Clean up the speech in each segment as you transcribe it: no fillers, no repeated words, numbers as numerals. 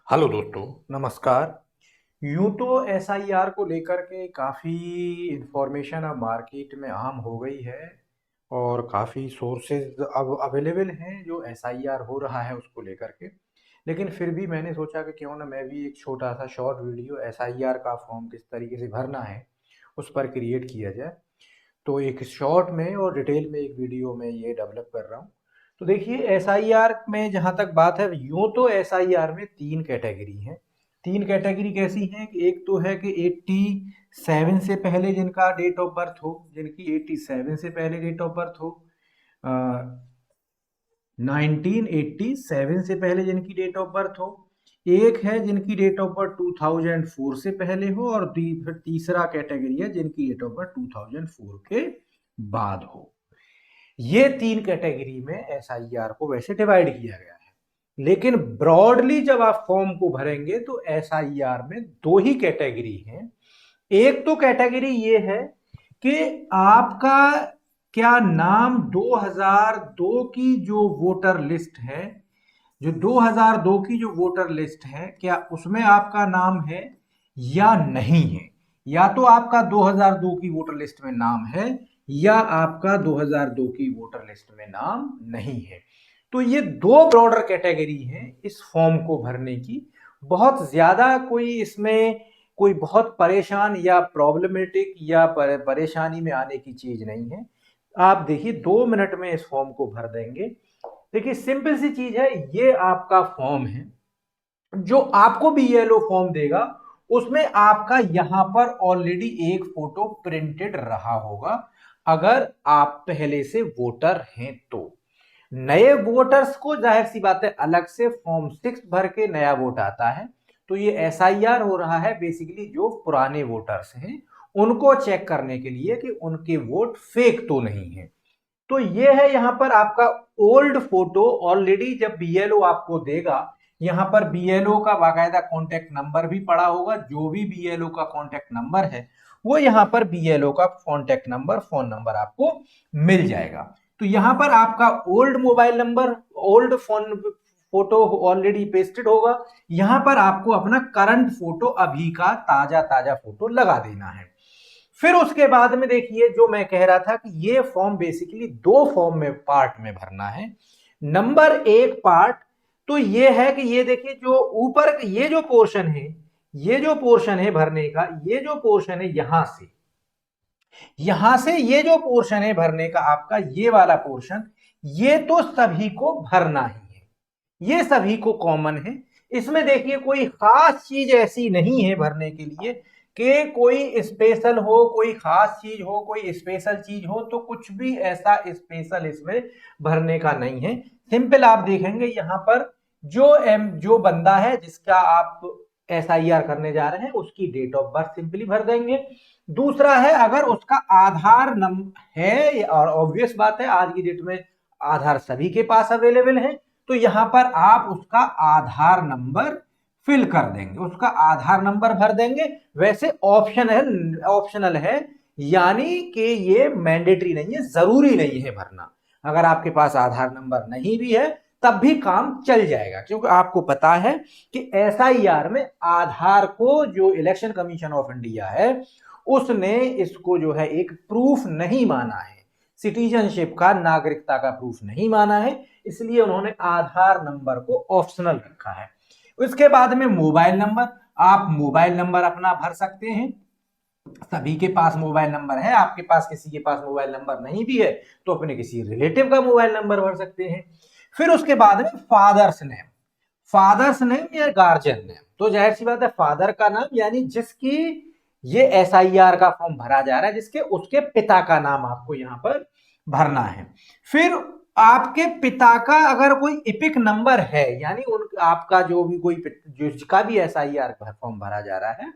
Hello दोस्तों, नमस्कार। यूं तो एसआईआर को लेकर के काफ़ी इंफॉर्मेशन अब मार्केट में आम हो गई है और काफ़ी सोर्सेज अब अवेलेबल हैं जो एसआईआर हो रहा है उसको लेकर के। लेकिन फिर भी मैंने सोचा कि क्यों ना मैं भी एक छोटा सा शॉर्ट वीडियो एसआईआर का फॉर्म किस तरीके से भरना है उस पर क्रिएट किया जाए। तो एक शॉर्ट में और डिटेल में एक वीडियो में ये डेवलप कर रहा हूँ। तो देखिए, एसआईआर में जहाँ तक बात है, यूं तो एसआईआर में तीन कैटेगरी हैं। तीन कैटेगरी कैसी हैं कि एक तो है कि 87 से पहले जिनका डेट ऑफ बर्थ हो, जिनकी 87 से पहले डेट ऑफ बर्थ हो, 1987 से पहले जिनकी डेट ऑफ बर्थ हो। एक है जिनकी डेट ऑफ बर्थ 2004 से पहले हो, और फिर तीसरा कैटेगरी है जिनकी डेट ऑफ बर्थ 2004 के बाद हो। ये तीन कैटेगरी में एसआईआर को वैसे डिवाइड किया गया है, लेकिन ब्रॉडली जब आप फॉर्म को भरेंगे तो एसआईआर में दो ही कैटेगरी हैं। एक तो कैटेगरी ये है कि आपका क्या नाम 2002 की जो वोटर लिस्ट है, जो 2002 की जो वोटर लिस्ट है, क्या उसमें आपका नाम है या नहीं है। या तो आपका 2002 की वोटर लिस्ट में नाम है या आपका 2002 की वोटर लिस्ट में नाम नहीं है। तो ये दो ब्रॉडर कैटेगरी हैं इस फॉर्म को भरने की। बहुत ज्यादा कोई इसमें कोई बहुत परेशान या प्रॉब्लमेटिक या परेशानी में आने की चीज नहीं है। आप देखिए, 2 मिनट में इस फॉर्म को भर देंगे। देखिए, सिंपल सी चीज है, ये आपका फॉर्म है जो आपको बीएलओ फॉर्म देगा। उसमें आपका यहां पर ऑलरेडी एक फोटो प्रिंटेड रहा होगा, अगर आप पहले से वोटर हैं तो। नए वोटर्स को जाहिर सी बात है अलग से फॉर्म 6 भर के नया वोट आता है। तो ये एसआईआर हो रहा है बेसिकली जो पुराने वोटर्स हैं उनको चेक करने के लिए कि उनके वोट फेक तो नहीं है। तो ये है यहां पर आपका ओल्ड फोटो। ऑलरेडी जब बीएलओ आपको देगा, यहां पर बीएलओ का बाकायदा कॉन्टेक्ट नंबर भी पड़ा होगा। जो भी बीएलओ का कॉन्टेक्ट नंबर है वो यहां पर बीएलओ का कॉन्टेक्ट नंबर, फोन नंबर आपको मिल जाएगा। तो यहां पर आपका old mobile number, old phone photo already pasted होगा। यहां पर आपको अपना करंट फोटो, अभी का ताजा ताजा फोटो लगा देना है। फिर उसके बाद में देखिए, जो मैं कह रहा था कि ये फॉर्म बेसिकली दो फॉर्म में, पार्ट में भरना है। नंबर एक पार्ट तो ये है कि ये देखिए, जो ऊपर ये जो पोर्शन है, ये जो पोर्शन है भरने का, ये जो पोर्शन है यहां से ये जो पोर्शन है भरने का आपका, ये वाला पोर्शन, ये तो सभी को भरना ही है। ये सभी को कॉमन है। इसमें देखिए, कोई खास चीज ऐसी नहीं है भरने के लिए कि कोई स्पेशल हो, कोई खास चीज हो, कोई स्पेशल चीज हो। तो कुछ भी ऐसा स्पेशल इसमें भरने का नहीं है। सिंपल आप देखेंगे यहां पर जो बंदा है जिसका आप एसआईआर करने जा रहे हैं उसकी डेट ऑफ बर्थ सिंपली भर देंगे। दूसरा है, अगर उसका आधार नंबर है, और ऑब्वियस बात है आज की डेट में आधार सभी के पास अवेलेबल है, तो यहां पर आप उसका आधार नंबर फिल कर देंगे, उसका आधार नंबर भर देंगे। वैसे ऑप्शनल है, यानी कि ये मैंडेटरी नहीं है, जरूरी नहीं है भरना। अगर आपके पास आधार नंबर नहीं भी है तब भी काम चल जाएगा, क्योंकि आपको पता है कि एसआईआर में आधार को, जो इलेक्शन कमीशन ऑफ इंडिया है, उसने इसको जो है एक प्रूफ नहीं माना है, सिटीजनशिप का, नागरिकता का प्रूफ नहीं माना है। इसलिए उन्होंने आधार नंबर को ऑप्शनल रखा है। उसके बाद में मोबाइल नंबर, आप मोबाइल नंबर अपना भर सकते हैं। सभी के पास मोबाइल नंबर है, आपके पास किसी के पास मोबाइल नंबर नहीं भी है तो अपने किसी रिलेटिव का मोबाइल नंबर भर सकते हैं। फिर उसके बाद में फादर्स नेम, फादर्स नेम या गार्जियन नेम। तो जाहिर सी बात है, फादर का नाम यानी जिसकी ये एसआईआर का फॉर्म भरा जा रहा है, जिसके उसके पिता का नाम आपको यहां पर भरना है। फिर आपके पिता का अगर कोई इपिक नंबर है, यानी उन आपका जो भी कोई जिसका भी एसआईआर फॉर्म भरा जा रहा है,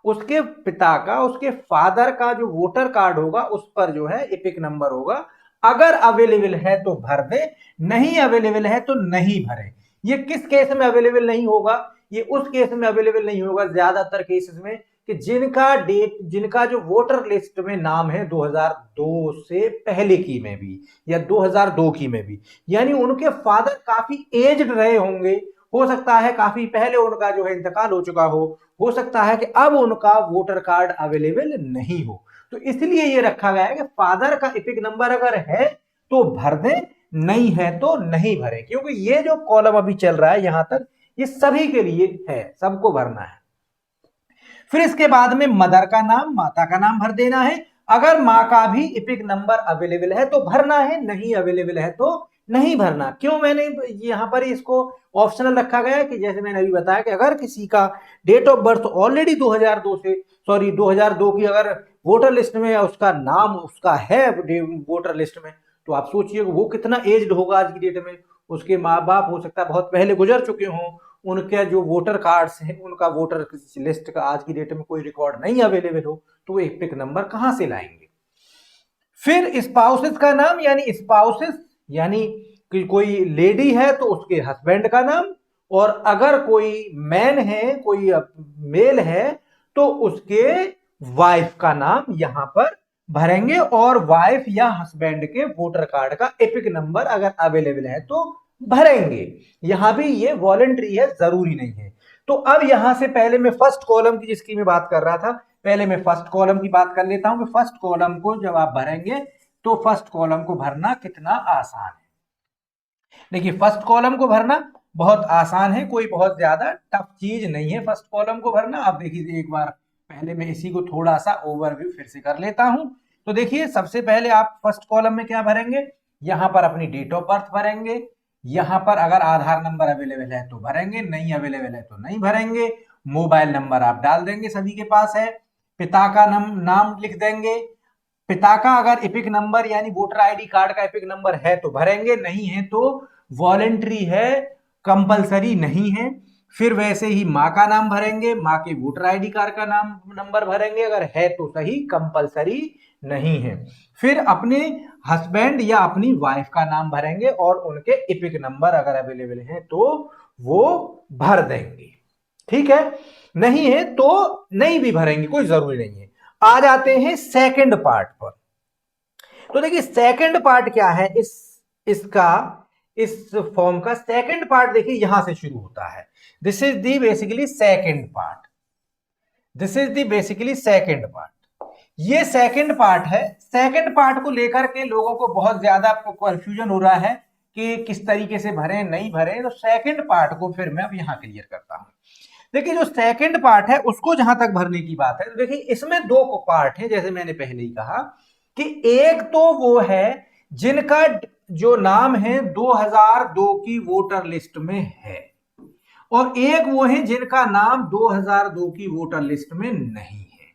उसके पिता का, उसके फादर का जो वोटर कार्ड होगा उस पर जो है इपिक नंबर होगा। अगर अवेलेबल है तो भर दे, नहीं अवेलेबल है तो नहीं भरे। ये किस केस में अवेलेबल नहीं होगा? ये उस केस में अवेलेबल नहीं होगा ज्यादातर केसेस में कि जिनका जो वोटर लिस्ट में नाम है 2002 से पहले की में भी, या 2002 की में भी, यानी उनके फादर काफी एज्ड रहे होंगे, हो सकता है काफी पहले उनका जो है इंतकाल हो चुका हो सकता है कि अब उनका वोटर कार्ड अवेलेबल नहीं हो। तो इसलिए ये रखा गया है कि फादर का एपिक नंबर अगर है तो भर दें, नहीं है तो नहीं भरे, क्योंकि ये जो कॉलम अभी चल रहा है यहां तक ये सभी के लिए है, सबको भरना है। फिर इसके बाद में मदर का नाम, माता का नाम भर देना है। अगर माँ का भी एपिक नंबर अवेलेबल है तो भरना है, नहीं अवेलेबल है तो नहीं भरना। क्यों मैंने यहां पर इसको ऑप्शनल रखा गया है कि जैसे मैंने अभी बताया कि अगर किसी का डेट ऑफ बर्थ ऑलरेडी 2002 की अगर वोटर लिस्ट में उसका नाम उसका है वोटर लिस्ट में, तो आप सोचिए वो कितना एज्ड होगा आज की डेट में। उसके माँ बाप हो सकता है बहुत पहले गुजर चुके हों, उनके जो वोटर कार्ड्स हैं उनका वोटर लिस्ट का आज की डेट में कोई रिकॉर्ड नहीं अवेलेबल हो, तो वो एपिक नंबर कहां से लाएंगे। फिर स्पाउसेस का नाम, यानी स्पाउसेस यानी कि कोई लेडी है तो उसके हस्बैंड का नाम, और अगर कोई मैन है, कोई मेल है, तो उसके वाइफ का नाम यहां पर भरेंगे। और वाइफ या हस्बैंड के वोटर कार्ड का एपिक नंबर अगर अवेलेबल है तो भरेंगे। यहां भी ये वॉलंटरी है, जरूरी नहीं है। तो अब यहां से पहले मैं फर्स्ट कॉलम की जिसकी मैं बात कर रहा था, पहले मैं फर्स्ट कॉलम की बात कर लेता हूं कि फर्स्ट कॉलम को जब आप भरेंगे तो फर्स्ट कॉलम को भरना कितना आसान है। देखिए फर्स्ट कॉलम को भरना बहुत आसान है, कोई बहुत ज्यादा टफ चीज नहीं है फर्स्ट कॉलम को भरना। आप देखिए एक बार पहले मैं इसी को थोड़ा सा ओवरव्यू फिर से कर लेता हूं। तो देखिए सबसे पहले आप फर्स्ट कॉलम में क्या भरेंगे, यहां पर अपनी डेट ऑफ बर्थ भरेंगे, यहां पर अगर आधार नंबर अवेलेबल है तो भरेंगे, नहीं अवेलेबल है तो नहीं भरेंगे। मोबाइल नंबर आप डाल देंगे, सभी के पास है। पिता का नाम लिख देंगे। पिता का अगर एपिक नंबर यानी वोटर आईडी कार्ड का एपिक नंबर है तो भरेंगे, नहीं है तो वॉलेंट्री है, कंपलसरी नहीं है। फिर वैसे ही माँ का नाम भरेंगे, माँ के वोटर आईडी कार्ड का नाम नंबर भरेंगे, अगर है तो सही, कंपलसरी नहीं है। फिर अपने हस्बैंड या अपनी वाइफ का नाम भरेंगे और उनके एपिक नंबर अगर अवेलेबल है तो वो भर देंगे, ठीक है। नहीं है तो नहीं भी भरेंगे, कोई जरूरी नहीं है। आ जाते हैं सेकंड पार्ट पर। तो देखिए सेकंड पार्ट क्या है, इसका इस फॉर्म का सेकंड पार्ट देखिए यहां से शुरू होता है। This is the basically second part, this is the basically second part. ये सेकंड पार्ट है। सेकंड पार्ट को लेकर के लोगों को बहुत ज्यादा कंफ्यूजन हो रहा है कि किस तरीके से भरें नहीं भरें। तो सेकंड पार्ट को फिर मैं अब यहां क्लियर करता हूं। देखिए जो सेकंड पार्ट है उसको जहां तक भरने की बात है, तो देखिए इसमें दो पार्ट है, जैसे मैंने पहले ही कहा कि एक तो वो है जिनका जो नाम है 2002 की वोटर लिस्ट में है, और एक वो है जिनका नाम 2002 की वोटर लिस्ट में नहीं है।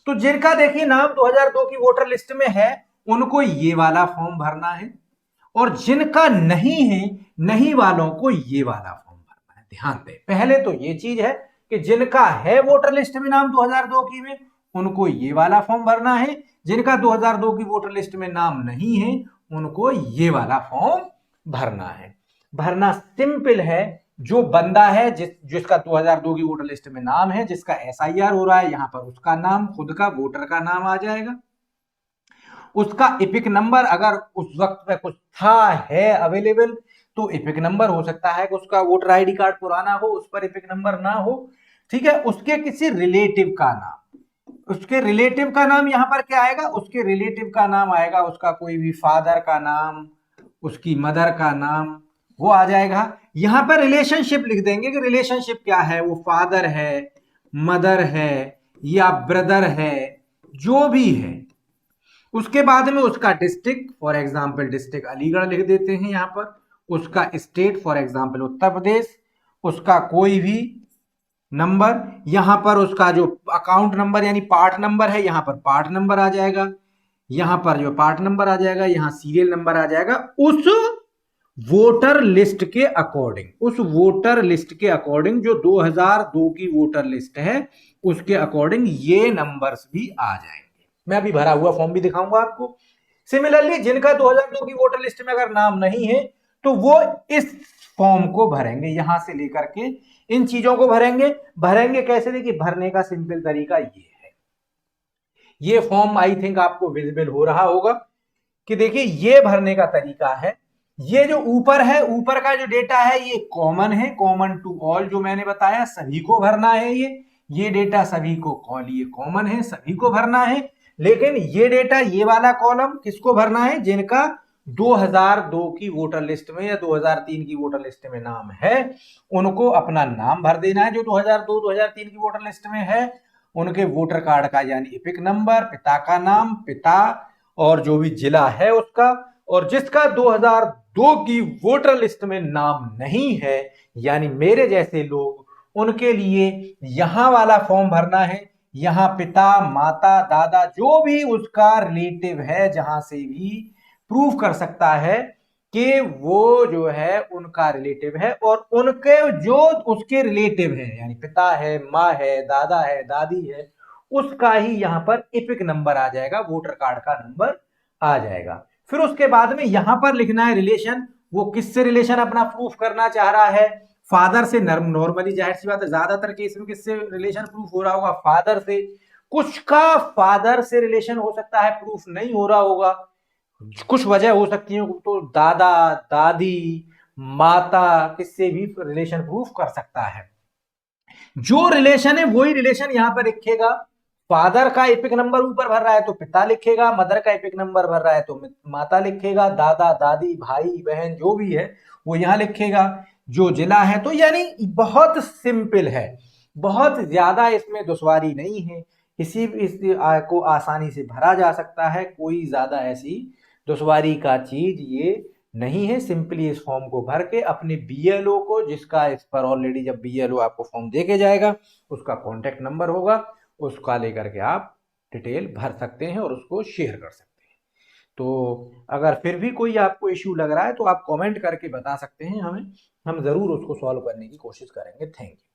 तो जिनका देखिए नाम 2002 की वोटर लिस्ट में है उनको ये वाला फॉर्म भरना है, और जिनका नहीं है, नहीं वालों को ये वाला फॉर्म भरना है। ध्यान दें, पहले तो ये चीज है कि जिनका है वोटर लिस्ट में नाम 2002 की में उनको ये वाला फॉर्म भरना है, जिनका 2002 की वोटर लिस्ट में नाम नहीं है उनको ये वाला फॉर्म भरना है। भरना सिंपल है। जो बंदा है जिसका 2002 की वोटर लिस्ट में नाम है, जिसका एसआईआर हो रहा है, यहां पर उसका नाम, खुद का वोटर का नाम आ जाएगा। उसका एपिक नंबर अगर उस वक्त पे कुछ था है अवेलेबल तो एपिक नंबर हो सकता है कि उसका वोटर आईडी कार्ड पुराना हो, उस पर एपिक नंबर ना हो, ठीक है। उसके किसी रिलेटिव का नाम, उसके रिलेटिव का नाम यहां पर क्या आएगा, उसके रिलेटिव का नाम आएगा उसका कोई भी फादर का नाम, उसकी मदर का नाम, वो आ जाएगा। यहां पर रिलेशनशिप लिख देंगे कि रिलेशनशिप क्या है, वो फादर है, मदर है या ब्रदर है, जो भी है। उसके बाद में उसका district, for example district Aligarh लिख देते हैं यहां पर। उसका state, for example Uttar Pradesh. उसका कोई भी नंबर, यहां पर उसका जो अकाउंट नंबर यानी पार्ट नंबर है, यहां पर पार्ट नंबर आ जाएगा, यहां पर जो पार्ट नंबर आ जाएगा, यहां सीरियल नंबर आ जाएगा। उस वोटर लिस्ट के अकॉर्डिंग, उस वोटर लिस्ट के अकॉर्डिंग जो 2002 की वोटर लिस्ट है उसके अकॉर्डिंग ये नंबर्स भी आ जाएंगे। मैं अभी भरा हुआ फॉर्म भी दिखाऊंगा आपको। सिमिलरली जिनका 2002 की वोटर लिस्ट में अगर नाम नहीं है तो वो इस फॉर्म को भरेंगे, यहां से लेकर के इन चीजों को भरेंगे। भरेंगे कैसे, देखिए भरने का सिंपल तरीका ये है। ये फॉर्म आई थिंक आपको विजिबल हो रहा होगा कि देखिए ये भरने का तरीका है। ये जो ऊपर है, ऊपर का जो डेटा है ये कॉमन है, कॉमन टू ऑल, जो मैंने बताया सभी को भरना है। ये डेटा सभी को ये कॉमन है, सभी को भरना है। लेकिन ये डेटा, ये वाला कॉलम किसको भरना है? जिनका 2002 की वोटर लिस्ट में या 2003 की वोटर लिस्ट में नाम है, उनको अपना नाम भर देना है। जो 2002 2003 की वोटर लिस्ट में है, उनके वोटर कार्ड का यानी इपिक नंबर, पिता का नाम, पिता और जो भी जिला है उसका। और जिसका 2002 की वोटर लिस्ट में नाम नहीं है, यानी मेरे जैसे लोग, उनके लिए यहां वाला फॉर्म भरना है। यहां पिता, माता, दादा, जो भी उसका रिलेटिव है, जहां से भी प्रूव कर सकता है कि वो जो है उनका रिलेटिव है, और उनके जो उसके रिलेटिव है, यानी पिता है, माँ है, दादा है, दादी है, उसका ही यहां पर इपिक नंबर आ जाएगा, वोटर कार्ड का नंबर आ जाएगा। फिर उसके बाद में यहां पर लिखना है रिलेशन। वो किससे रिलेशन अपना प्रूफ करना चाह रहा है? फादर से। नॉर्मली जाहिर सी बात है, ज्यादातर केस में किससे रिलेशन प्रूफ हो रहा होगा? फादर से। कुछ का फादर से रिलेशन हो सकता है प्रूफ नहीं हो रहा होगा, कुछ वजह हो सकती है, तो दादा, दादी, माता, किससे भी रिलेशन प्रूफ कर सकता है। जो रिलेशन है वही रिलेशन यहां पर लिखेगा। फादर का एपिक नंबर ऊपर भर रहा है तो पिता लिखेगा, मदर का एपिक नंबर भर रहा है तो माता लिखेगा, दादा, दादी, भाई, बहन जो भी है वो यहां लिखेगा, जो जिला है। तो यानी बहुत सिंपल है, बहुत ज्यादा इसमें दुश्वारी नहीं है। को आसानी से भरा जा सकता है, कोई ज्यादा ऐसी दुश्वारी का चीज ये नहीं है। सिंपली इस फॉर्म को भर के अपने बीएलओ को, जिसका इस पर ऑलरेडी जब बीएलओ आपको फॉर्म देके जाएगा, उसका कॉन्टेक्ट नंबर होगा, उसका लेकर के आप डिटेल भर सकते हैं और उसको शेयर कर सकते हैं। तो अगर फिर भी कोई आपको इश्यू लग रहा है तो आप कमेंट करके बता सकते हैं हमें, हम जरूर उसको सॉल्व करने की कोशिश करेंगे। Thank you.